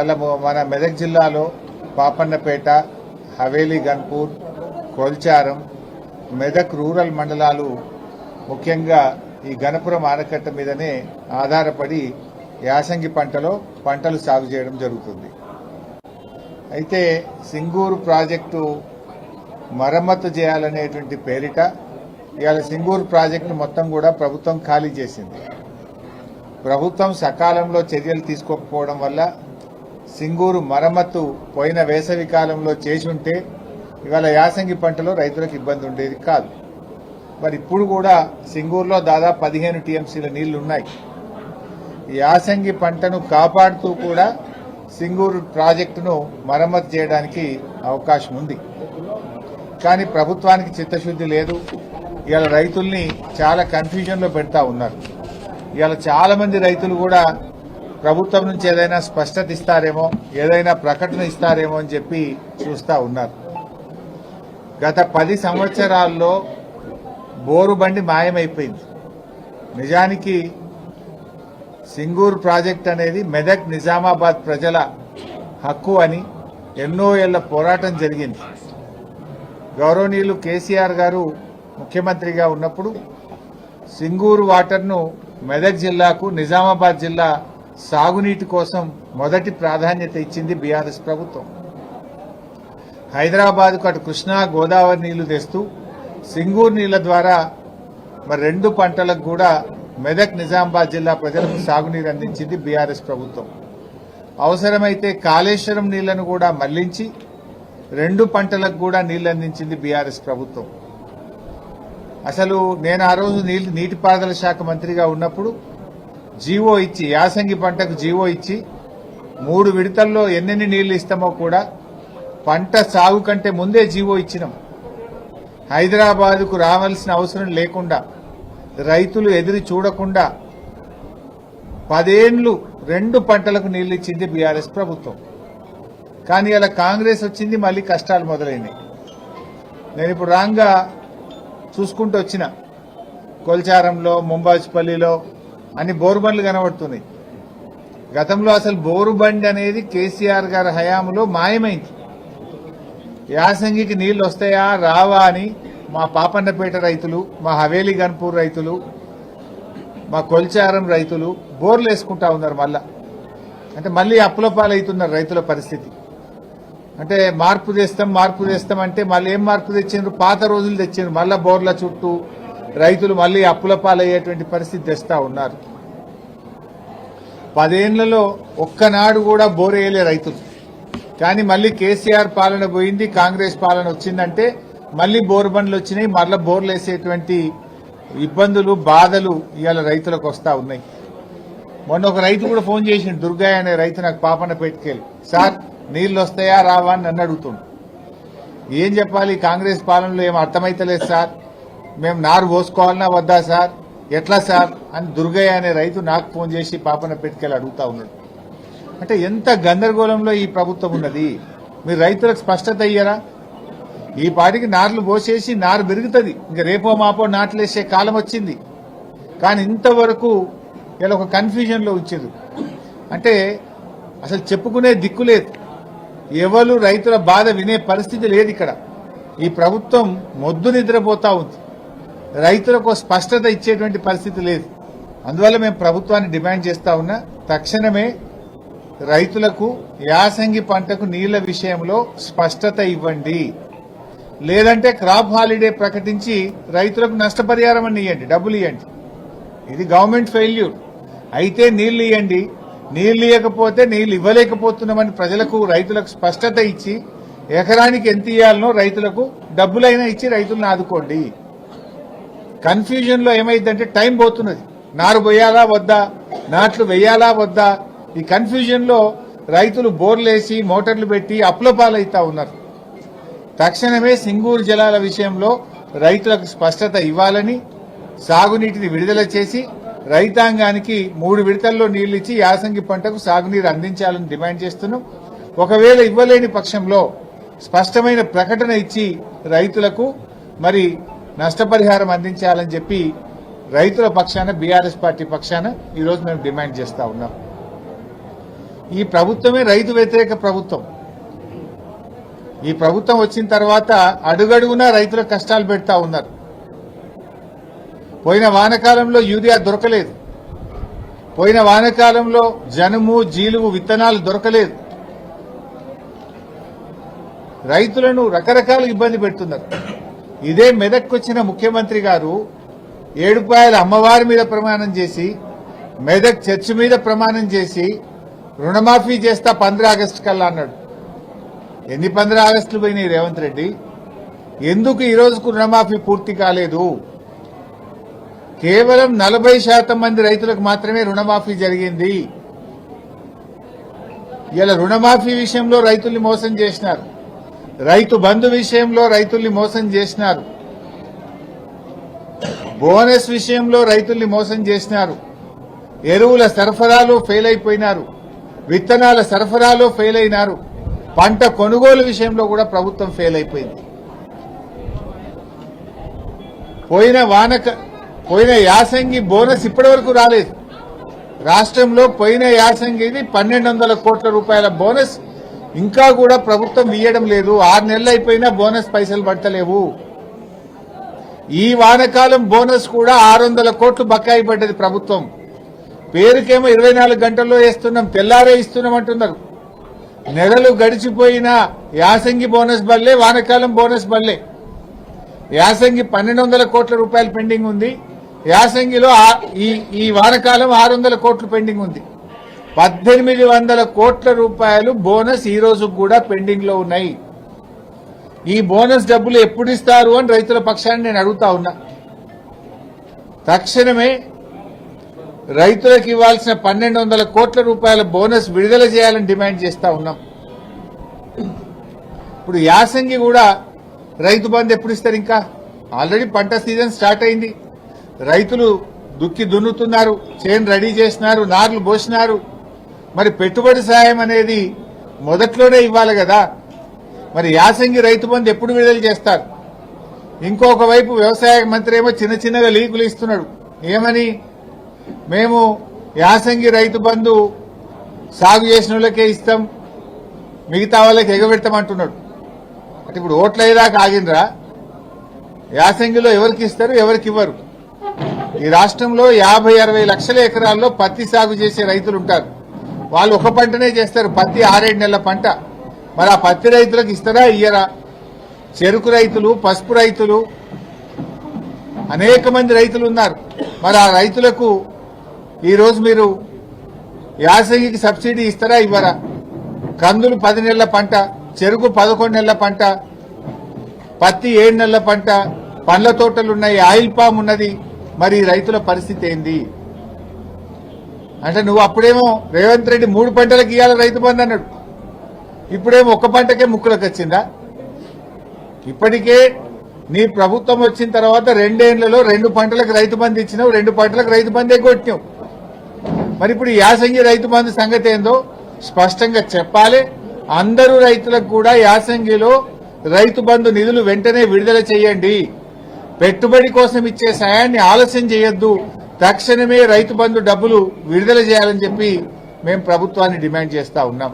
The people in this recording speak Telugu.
వాళ్ళ మన మెదక్ జిల్లాలో పాపన్నపేట, హవేలీ గన్పూర్, కొల్చారం, మెదక్ రూరల్ మండలాలు ముఖ్యంగా ఈ గణపురం ఆనకట్ట మీదనే ఆధారపడి యాసంగి పంటలు సాగు చేయడం జరుగుతుంది. అయితే సింగూరు ప్రాజెక్టు మరమ్మతు చేయాలనేటువంటి పేరిట ఇవాళ సింగూరు ప్రాజెక్టు మొత్తం కూడా ప్రభుత్వం ఖాళీ చేసింది. ప్రభుత్వం సకాలంలో చర్యలు తీసుకోకపోవడం వల్ల సింగూరు మరమ్మతు పోయిన వేసవి కాలంలో చేసి ఉంటే ఇవాళ యాసంగి పంటలో రైతులకు ఇబ్బంది ఉండేది కాదు. మరి ఇప్పుడు కూడా సింగూరులో దాదాపు 15 టీఎంసీల నీళ్లు ఉన్నాయి. యాసంగి పంటను కాపాడుతూ కూడా సింగూరు ప్రాజెక్టును మరమ్మతు చేయడానికి అవకాశం ఉంది. కానీ ప్రభుత్వానికి చిత్తశుద్ధి లేదు. ఇవాళ రైతుల్ని చాలా కన్ఫ్యూజన్లో పెడతా ఉన్నారు. ఇవాళ చాలా మంది రైతులు కూడా ప్రభుత్వం నుంచి ఏదైనా స్పష్టత ఇస్తారేమో, ఏదైనా ప్రకటన ఇస్తారేమో అని చెప్పి చూస్తా ఉన్నారు. గత 10 సంవత్సరాల్లో బోరు బండి మాయమైపోయింది. నిజానికి సింగూరు ప్రాజెక్ట్ అనేది మెదక్ నిజామాబాద్ ప్రజల హక్కు అని ఎన్నో ఏళ్ల పోరాటం జరిగింది. గౌరవనీయులు కేసీఆర్ గారు ముఖ్యమంత్రిగా ఉన్నప్పుడు సింగూరు వాటర్ను మెదక్ జిల్లాకు, నిజామాబాద్ జిల్లా సాగునీటి కోసం మొదటి ప్రాధాన్యత ఇచ్చింది బీఆర్ఎస్ ప్రభుత్వం. హైదరాబాద్కు అటు కృష్ణా గోదావరి నీళ్లు తెస్తూ సింగూరు నీళ్ల ద్వారా మరి 2 పంటలకు కూడా మెదక్ నిజామాబాద్ జిల్లా ప్రజలకు సాగునీరు అందించింది బీఆర్ఎస్ ప్రభుత్వం. అవసరమైతే కాళేశ్వరం నీళ్లను కూడా మళ్లించి 2 పంటలకు కూడా నీళ్లు అందించింది బీఆర్ఎస్ ప్రభుత్వం. అసలు నేను ఆ రోజు నీటిపారుదల శాఖ మంత్రిగా ఉన్నప్పుడు జీవో ఇచ్చి, యాసంగి పంటకు జీవో ఇచ్చి 3 విడతల్లో ఎన్నెన్ని నీళ్లు ఇస్తామో కూడా పంట సాగు కంటే ముందే జీవో ఇచ్చినాం. హైదరాబాద్కు రావాల్సిన అవసరం లేకుండా, రైతులు ఎదురు చూడకుండా 10 ఏళ్లు 2 పంటలకు నీళ్లు ఇచ్చింది బీఆర్ఎస్ ప్రభుత్వం. కానీ అలా కాంగ్రెస్ వచ్చింది, మళ్లీ కష్టాలు మొదలైనాయి. నేను ఇప్పుడు రాంగా చూసుకుంటూ వచ్చిన కొల్చారంలో, ముంబాజ్పల్లిలో అన్ని బోరుబండ్లు కనబడుతున్నాయి. గతంలో అసలు బోరుబండి అనేది కేసీఆర్ గారి హయాంలో మాయమైంది. యాసంగికి నీళ్లు వస్తాయా రావా అని మా పాపన్నపేట రైతులు, మా హవేలీ గన్పూర్ రైతులు, మా కొల్చారం రైతులు బోర్లు వేసుకుంటా ఉన్నారు. అంటే మళ్ళీ అప్పులపాలవుతున్నారు రైతుల పరిస్థితి. అంటే మార్పు తెస్తాం అంటే మళ్ళీ ఏం మార్పు తెచ్చిండ్రు? పాత రోజులు తెచ్చిండ్రు. మళ్ళా బోర్ల చుట్టూ రైతులు మళ్ళీ అప్పులపాలయ్యేటువంటి పరిస్థితి తెస్తా ఉన్నారు. 10 ఏళ్లలో ఒక్కనాడు కూడా బోర్ వేయలే రైతులు. కానీ మళ్ళీ కేసీఆర్ పాలన పోయింది, కాంగ్రెస్ పాలన వచ్చిందంటే మళ్ళీ బోరు బండ్లు వచ్చినాయి. మళ్ళీ బోర్లు వేసేటువంటి ఇబ్బందులు, బాధలు ఇవాళ రైతులకు వస్తా ఉన్నాయి. మొన్న ఒక రైతు కూడా ఫోన్ చేసిండు, దుర్గయ్య అనే రైతు నాకు పాపన్నపేటకెళ్ళి, సార్ నీళ్లు వస్తాయా రావా అని నన్ను అడుగుతుండు. ఏం చెప్పాలి? కాంగ్రెస్ పాలనలో ఏం అర్థమైతలేదు సార్, మేము నారు పోసుకోవాలన్నా వద్దా సార్, ఎట్లా సార్ అని దుర్గయ్య అనే రైతు నాకు ఫోన్ చేసి పాపన్నపేటకెళ్ళి అడుగుతా ఉన్నాడు. అంటే ఎంత గందరగోళంలో ఈ ప్రభుత్వం ఉన్నది. మీరు రైతులకు స్పష్టత ఇయ్యరా? ఈ పాటికి నార్లు పోసేసి నారు పెరుగుతుంది, ఇంకా రేపో మాపో నాట్లు వేసే కాలం వచ్చింది. కానీ ఇంతవరకు ఇలా ఒక కన్ఫ్యూజన్లో ఉంచారు. అంటే అసలు చెప్పుకునే దిక్కు లేదు, ఎవరు రైతుల బాధ వినే పరిస్థితి లేదు. ఇక్కడ ఈ ప్రభుత్వం మొద్దు నిద్రపోతా ఉంది, రైతులకు స్పష్టత ఇచ్చేటువంటి పరిస్థితి లేదు. అందువల్ల మేము ప్రభుత్వాన్ని డిమాండ్ చేస్తా ఉన్నా, తక్షణమే రైతులకు యాసంగి పంటకు నీళ్ల విషయంలో స్పష్టత ఇవ్వండి. లేదంటే క్రాప్ హాలిడే ప్రకటించి రైతులకు నష్టపరిహారం అని ఇవ్వండి, డబ్బులు ఇవ్వండి. ఇది గవర్నమెంట్ ఫెయిల్యూర్. అయితే నీళ్లు ఇవ్వండి, నీళ్లు ఇవ్వకపోతే నీళ్లు ఇవ్వలేకపోతున్నామని ప్రజలకు, రైతులకు స్పష్టత ఇచ్చి ఎకరానికి ఎంత ఇవ్వాలనో రైతులకు డబ్బులైనా ఇచ్చి రైతులను ఆదుకోండి. కన్ఫ్యూజన్ లో ఏమైందంటే టైం పోతున్నది. నారు పోయాలా వద్దా, నాట్లు వేయాలా వద్దా, ఈ కన్ఫ్యూజన్ లో రైతులు బోర్లేసి మోటార్లు పెట్టి అప్పులపాలైతా ఉన్నారు. తక్షణమే సింగూరు జలాల విషయంలో రైతులకు స్పష్టత ఇవ్వాలని, సాగునీటిని విడుదల చేసి రైతాంగానికి 3 విడతల్లో నీళ్లు ఇచ్చి యాసంగి పంటకు సాగునీరు అందించాలని డిమాండ్ చేస్తున్నాం. ఒకవేళ ఇవ్వలేని పక్షంలో స్పష్టమైన ప్రకటన ఇచ్చి రైతులకు మరి నష్టపరిహారం అందించాలని చెప్పి రైతుల పక్షాన, బీఆర్ఎస్ పార్టీ పక్షాన ఈరోజు మేము డిమాండ్ చేస్తా ఉన్నాం. ఈ ప్రభుత్వమే రైతు వ్యతిరేక ప్రభుత్వం. ఈ ప్రభుత్వం వచ్చిన తర్వాత అడుగడుగునా రైతుల కష్టాలు పెడతా ఉన్నారు. పోయిన వానకాలంలో యూరియా దొరకలేదు, పోయిన వానకాలంలో జనుము జీలుగు విత్తనాలు దొరకలేదు. రైతులను రకరకాల ఇబ్బంది పెడుతున్నారు. ఇదే మెదక్కొచ్చిన ముఖ్యమంత్రి గారు ఏడుపాయల అమ్మవారి మీద ప్రమాణం చేసి, మెదక్ చర్చి మీద ప్రమాణం చేసి రుణమాఫీ చేస్తా 15 ఆగస్టు కల్లా అన్నాడు. ఎన్ని 15 ఆగస్టులు పోయినాయి రేవంత్ రెడ్డి? ఎందుకు ఈ రోజుకు రుణమాఫీ పూర్తి కాలేదు? కేవలం 40% మంది రైతులకు మాత్రమే రుణమాఫీ జరిగింది. ఇలా రుణమాఫీ విషయంలో రైతుల్ని మోసం చేసినారు, రైతు బంధు విషయంలో రైతుల్ని మోసం చేసినారు, బోనస్ విషయంలో రైతుల్ని మోసం చేసినారు, ఎరువుల సరఫరాలో ఫెయిల్ అయిపోయినారు, విత్తనాల సరఫరాలో ఫెయిల్ అయినారు, పంట కొనుగోలు విషయంలో కూడా ప్రభుత్వం ఫెయిల్ అయిపోయింది. పోయిన యాసంగి బోనస్ ఇప్పటి వరకు రాలేదు. రాష్ట్రంలో పోయిన యాసంగిది 1200 కోట్ల రూపాయల బోనస్ ఇంకా కూడా ప్రభుత్వం ఇయ్యడం లేదు. 6 నెలలు అయిపోయినా బోనస్ పైసలు పడతలేవు. ఈ వానకాలం బోనస్ కూడా 600 కోట్లు బకాయి పడ్డది ప్రభుత్వం. పేరుకేమో 24 గంటల్లో వేస్తున్నాం, తెల్లారే ఇస్తున్నాం అంటున్నారు. నెలలు గడిచిపోయినా యాసంగి బోనస్ బల్లే, వానకాలం బోనస్ బల్లే. యాసంగి 1200 కోట్ల రూపాయలు పెండింగ్ ఉంది, యాసంగిలో ఈ వానకాలం 600 కోట్లు పెండింగ్ ఉంది. 1800 కోట్ల రూపాయలు బోనస్ ఈ రోజు కూడా పెండింగ్ లో ఉన్నాయి. ఈ బోనస్ డబ్బులు ఎప్పుడు ఇస్తారు అని రైతుల పక్షాన్ని నేను అడుగుతా ఉన్నా. తక్షణమే రైతులకు ఇవ్వాల్సిన 1200 కోట్ల రూపాయల బోనస్ విడుదల చేయాలని డిమాండ్ చేస్తా ఉన్నాం. ఇప్పుడు యాసంగి కూడా రైతు బంధు ఎప్పుడు ఇస్తారు? ఇంకా ఆల్రెడీ పంట సీజన్ స్టార్ట్ అయింది. రైతులు దుక్కి దున్నుతున్నారు, చేను రెడీ చేసినారు, నార్లు పోసినారు. మరి పెట్టుబడి సాయం అనేది మొదట్లోనే ఇవ్వాలి కదా. మరి యాసంగి రైతు బంధు ఎప్పుడు విడుదల చేస్తారు? ఇంకొక వైపు వ్యవసాయ మంత్రి ఏమో చిన్న చిన్నగా లీకులు ఇస్తున్నాడు. ఏమని? మేము యాసంగి రైతు బంధు సాగు చేసిన వాళ్ళకే ఇస్తాం, మిగతా వాళ్ళకి ఎగబెడతామంటున్నాడు. అంటే ఇప్పుడు ఓట్లు అయ్యేదాకా ఆగినరా? యాసంగిలో ఎవరికి ఇస్తారు, ఎవరికి ఇవ్వరు? ఈ రాష్ట్రంలో 50-60 లక్షల ఎకరాల్లో పత్తి సాగు చేసే రైతులు ఉంటారు. వాళ్ళు ఒక పంటనే చేస్తారు, పత్తి 6-7 నెలల పంట. మరి ఆ పత్తి రైతులకు ఇస్తారా, ఇయ్యరా? చెరుకు రైతులు, పసుపు రైతులు, అనేక మంది రైతులు ఉన్నారు. మరి ఆ రైతులకు ఈరోజు మీరు యాసంగికి సబ్సిడీ ఇస్తారా, ఇవ్వరా? కందులు 10 నెలల పంట, చెరుకు 11 నెలల పంట, పత్తి 7 నెలల పంట, పండ్ల తోటలున్నాయి, ఆయిల్ పామ్ ఉన్నది. మరి రైతుల పరిస్థితి ఏంది? అంటే నువ్వు అప్పుడేమో రేవంత్ రెడ్డి 3 పంటలకు ఇవ్వాలి రైతు బంధు అన్నాడు, ఇప్పుడేమో ఒక్క పంటకే ముక్కులకు వచ్చిందా? ఇప్పటికే నీ ప్రభుత్వం వచ్చిన తర్వాత 2 ఏళ్లలో 2 పంటలకు రైతు బంధు ఇచ్చినావు, 2 పంటలకు రైతు బంధే కొట్టినావు. మరి ఇప్పుడు యాసంగి రైతు బంధు సంగతి ఏందో స్పష్టంగా చెప్పాలి. అందరూ రైతులకు కూడా యాసంగిలో రైతు బంధు నిధులు వెంటనే విడుదల చేయండి. పెట్టుబడి కోసం ఇచ్చే సాయాన్ని ఆలస్యం చేయొద్దు. తక్షణమే రైతు బంధు డబ్బులు విడుదల చేయాలని చెప్పి మేము ప్రభుత్వాన్ని డిమాండ్ చేస్తా ఉన్నాం.